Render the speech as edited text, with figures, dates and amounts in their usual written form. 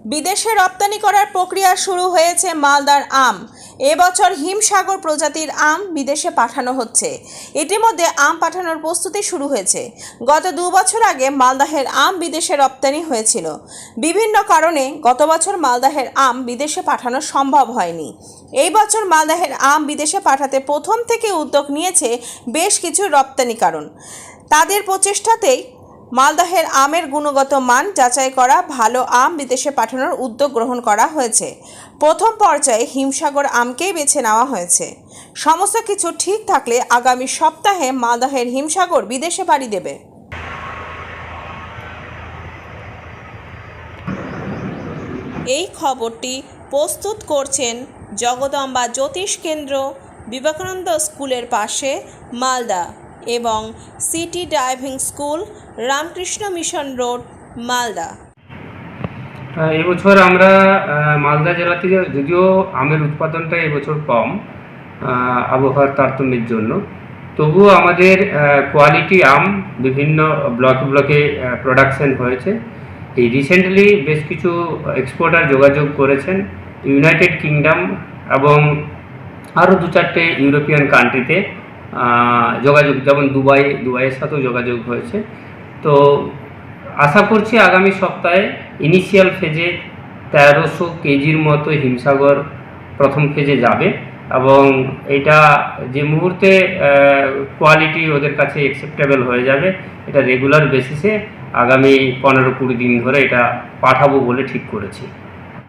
বিদেশে রপ্তানি করার প্রক্রিয়া শুরু হয়েছে মালদার আম। এবছর হিমসাগর প্রজাতির আম বিদেশে পাঠানো হচ্ছে। ইতিমধ্যে আম পাঠানোর প্রস্তুতি শুরু হয়েছে। গত 2 বছর আগে মালদাহের আম বিদেশে রপ্তানি হয়েছিল। বিভিন্ন কারণে গত বছর মালদাহের আম বিদেশে পাঠানো সম্ভব হয়নি। এই বছর মালদাহের আম বিদেশে পাঠাতে প্রথম থেকে উদ্যোগ নিয়েছে বেশ কিছু রপ্তানিকারক। তাদের প্রচেষ্টাতেই মালদাহের আমের গুণগত মান যাচাই করা ভালো আম বিদেশে পাঠানোর উদ্যোগ গ্রহণ করা হয়েছে। প্রথম পর্যায়ে হিমসাগর আমকেই বেছে নেওয়া হয়েছে। সমস্ত কিছু ঠিক থাকলে আগামী সপ্তাহে মালদাহের হিমসাগর বিদেশে পাড়ি দেবে। এই খবরটি প্রস্তুত করছেন জগদম্বা জ্যোতিষ কেন্দ্র, বিবেকানন্দ স্কুলের পাশে, মালদা এবং city driving school, Ramakrishna mission road, Malda. এবছর আমরা মালদা জেলাতে যদিও আমের উৎপাদনটা এবছর কম আবহাওয়ার তারতম্যের জন্য, তবুও আমাদের কোয়ালিটি আম বিভিন্ন ব্লকে প্রোডাকশন হয়েছে। এই রিসেন্টলি বেশ কিছু এক্সপোর্টার যোগাযোগ করেছেন ইউনাইটেড কিংডম এবং আরও 2-4টে ইউরোপিয়ান কান্ট্রিতে যোগাযোগ, যেমন দুবাইয়ের সাথেও যোগাযোগ হয়েছে। তো আশা করছি আগামী সপ্তাহে ইনিশিয়াল ফেজে 1300 কেজির মতো হিমসাগর প্রথম ফেজে যাবে এবং এটা যে মুহূর্তে কোয়ালিটি ওদের কাছে অ্যাকসেপ্টেবল হয়ে যাবে, এটা রেগুলার বেসিসে আগামী 15-20 দিন ধরে এটা পাঠাবো বলে ঠিক করেছি।